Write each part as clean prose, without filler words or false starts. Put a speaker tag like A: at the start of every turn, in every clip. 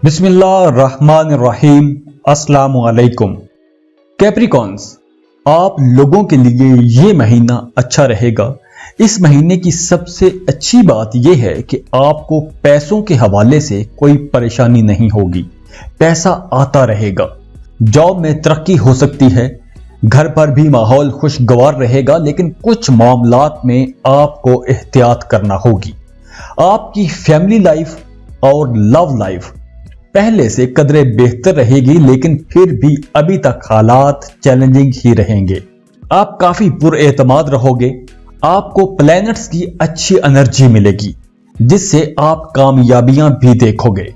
A: بسم اللہ الرحمن الرحیم۔ السلام علیکم کیپریکونز، آپ لوگوں کے لیے یہ مہینہ اچھا رہے گا۔ اس مہینے کی سب سے اچھی بات یہ ہے کہ آپ کو پیسوں کے حوالے سے کوئی پریشانی نہیں ہوگی، پیسہ آتا رہے گا، جاب میں ترقی ہو سکتی ہے، گھر پر بھی ماحول خوشگوار رہے گا، لیکن کچھ معاملات میں آپ کو احتیاط کرنا ہوگی۔ آپ کی فیملی لائف اور لو لائف پہلے سے قدرے بہتر رہے گی، لیکن پھر بھی ابھی تک حالات چیلنجنگ ہی رہیں گے۔ آپ کافی پر اعتماد رہو گے، آپ کو پلینٹس کی اچھی انرجی ملے گی جس سے آپ کامیابیاں بھی دیکھو گے۔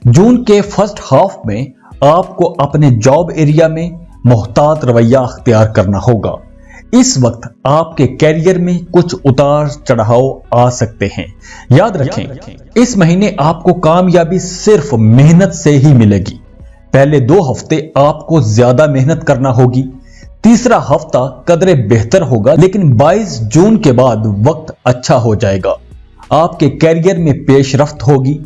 A: جون کے فرسٹ ہاف میں آپ کو اپنے جاب ایریا میں محتاط رویہ اختیار کرنا ہوگا۔ اس وقت آپ کے کیریئر میں کچھ اتار چڑھاؤ آ سکتے ہیں۔ یاد رکھیں، اس مہینے آپ کو کامیابی صرف محنت سے ہی ملے گی۔ پہلے 2 ہفتے آپ کو زیادہ محنت کرنا ہوگی، تیسرا ہفتہ قدرے بہتر ہوگا، لیکن 22 جون کے بعد وقت اچھا ہو جائے گا۔ آپ کے کیریئر میں پیش رفت ہوگی۔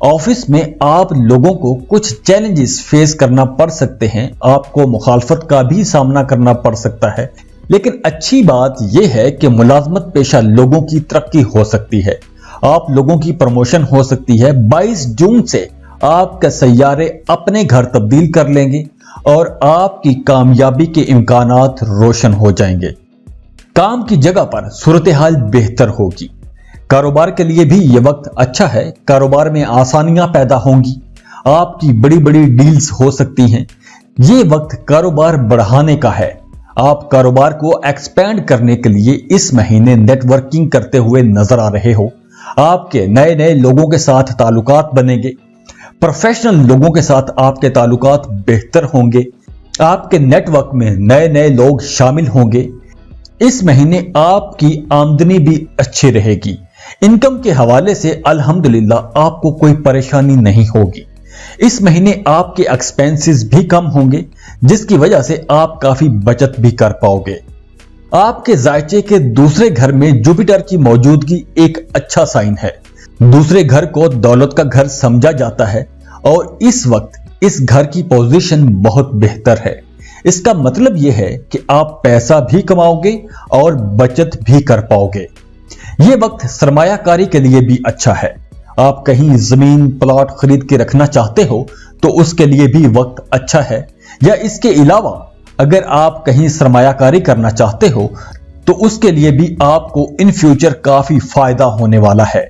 A: آفس میں آپ لوگوں کو کچھ چیلنجز فیس کرنا پڑ سکتے ہیں، آپ کو مخالفت کا بھی سامنا کرنا پڑ سکتا ہے، لیکن اچھی بات یہ ہے کہ ملازمت پیشہ لوگوں کی ترقی ہو سکتی ہے، آپ لوگوں کی پروموشن ہو سکتی ہے۔ 22 جون سے آپ کے سیارے اپنے گھر تبدیل کر لیں گے اور آپ کی کامیابی کے امکانات روشن ہو جائیں گے۔ کام کی جگہ پر صورتحال بہتر ہوگی۔ کاروبار کے لیے بھی یہ وقت اچھا ہے، کاروبار میں آسانیاں پیدا ہوں گی، آپ کی بڑی بڑی ڈیلز ہو سکتی ہیں۔ یہ وقت کاروبار بڑھانے کا ہے۔ آپ کاروبار کو ایکسپینڈ کرنے کے لیے اس مہینے نیٹ ورکنگ کرتے ہوئے نظر آ رہے ہو۔ آپ کے نئے لوگوں کے ساتھ تعلقات بنیں گے، پروفیشنل لوگوں کے ساتھ آپ کے تعلقات بہتر ہوں گے، آپ کے نیٹ ورک میں نئے لوگ شامل ہوں گے۔ اس مہینے آپ کی آمدنی بھی اچھی رہے گی، انکم کے حوالے سے الحمدللہ آپ کو کوئی پریشانی نہیں ہوگی۔ اس مہینے آپ کے ایکسپینسز بھی کم ہوں گے، جس کی وجہ سے آپ کافی بچت بھی کر پاؤ گے۔ آپ کے ذائچے کے دوسرے گھر میں جوپیٹر کی موجودگی ایک اچھا سائن ہے۔ دوسرے گھر کو دولت کا گھر سمجھا جاتا ہے اور اس وقت اس گھر کی پوزیشن بہت بہتر ہے۔ اس کا مطلب یہ ہے کہ آپ پیسہ بھی کماؤ گے اور بچت بھی کر پاؤ گے۔ یہ وقت سرمایہ کاری کے لیے بھی اچھا ہے۔ آپ کہیں زمین پلاٹ خرید کے رکھنا چاہتے ہو تو اس کے لیے بھی وقت اچھا ہے، یا اس کے علاوہ اگر آپ کہیں سرمایہ کاری کرنا چاہتے ہو تو اس کے لیے بھی آپ کو ان فیوچر کافی فائدہ ہونے والا ہے۔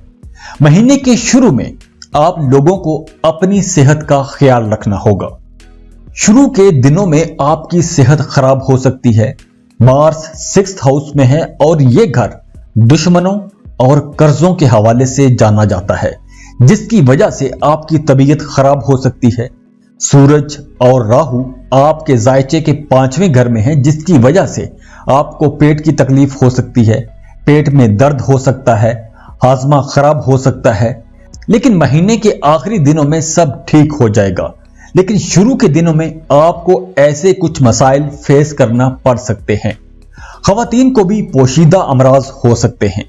A: مہینے کے شروع میں آپ لوگوں کو اپنی صحت کا خیال رکھنا ہوگا۔ شروع کے دنوں میں آپ کی صحت خراب ہو سکتی ہے۔ مارس 6th ہاؤس میں ہے اور یہ گھر دشمنوں اور قرضوں کے حوالے سے جانا جاتا ہے، جس کی وجہ سے آپ کی طبیعت خراب ہو سکتی ہے۔ سورج اور راہو آپ کے ذائچے کے 5ویں گھر میں ہیں، جس کی وجہ سے آپ کو پیٹ کی تکلیف ہو سکتی ہے، پیٹ میں درد ہو سکتا ہے، ہاضمہ خراب ہو سکتا ہے، لیکن مہینے کے آخری دنوں میں سب ٹھیک ہو جائے گا۔ لیکن شروع کے دنوں میں آپ کو ایسے کچھ مسائل فیس کرنا پڑ سکتے ہیں۔ خواتین کو بھی پوشیدہ امراض ہو سکتے ہیں۔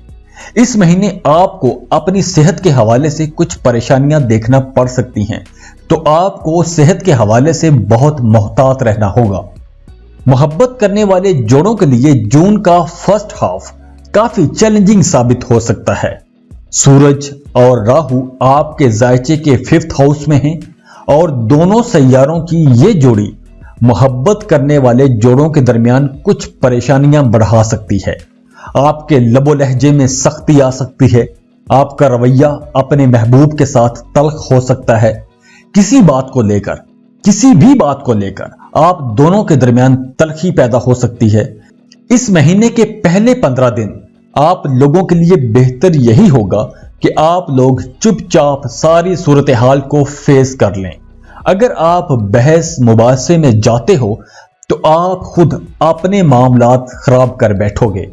A: اس مہینے آپ کو اپنی صحت کے حوالے سے کچھ پریشانیاں دیکھنا پڑ سکتی ہیں، تو آپ کو صحت کے حوالے سے بہت محتاط رہنا ہوگا۔ محبت کرنے والے جوڑوں کے لیے جون کا فرسٹ ہاف کافی چیلنجنگ ثابت ہو سکتا ہے۔ سورج اور راہو آپ کے ذائچے کے 5th ہاؤس میں ہیں اور دونوں سیاروں کی یہ جوڑی محبت کرنے والے جوڑوں کے درمیان کچھ پریشانیاں بڑھا سکتی ہے۔ آپ کے لب و لہجے میں سختی آ سکتی ہے، آپ کا رویہ اپنے محبوب کے ساتھ تلخ ہو سکتا ہے۔ کسی بھی بات کو لے کر آپ دونوں کے درمیان تلخی پیدا ہو سکتی ہے۔ اس مہینے کے پہلے 15 دن آپ لوگوں کے لیے بہتر یہی ہوگا کہ آپ لوگ چپ چاپ ساری صورتحال کو فیس کر لیں۔ اگر آپ بحث مباحثے میں جاتے ہو تو آپ خود اپنے معاملات خراب کر بیٹھو گے۔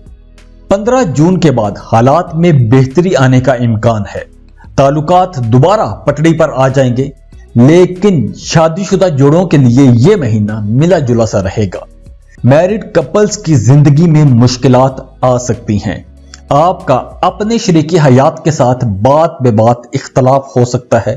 A: 15 جون کے بعد حالات میں بہتری آنے کا امکان ہے، تعلقات دوبارہ پٹڑی پر آ جائیں گے، لیکن شادی شدہ جوڑوں کے لیے یہ مہینہ ملا جلا سا رہے گا۔ میرڈ کپلز کی زندگی میں مشکلات آ سکتی ہیں۔ آپ کا اپنے شریک حیات کے ساتھ بات بے بات اختلاف ہو سکتا ہے،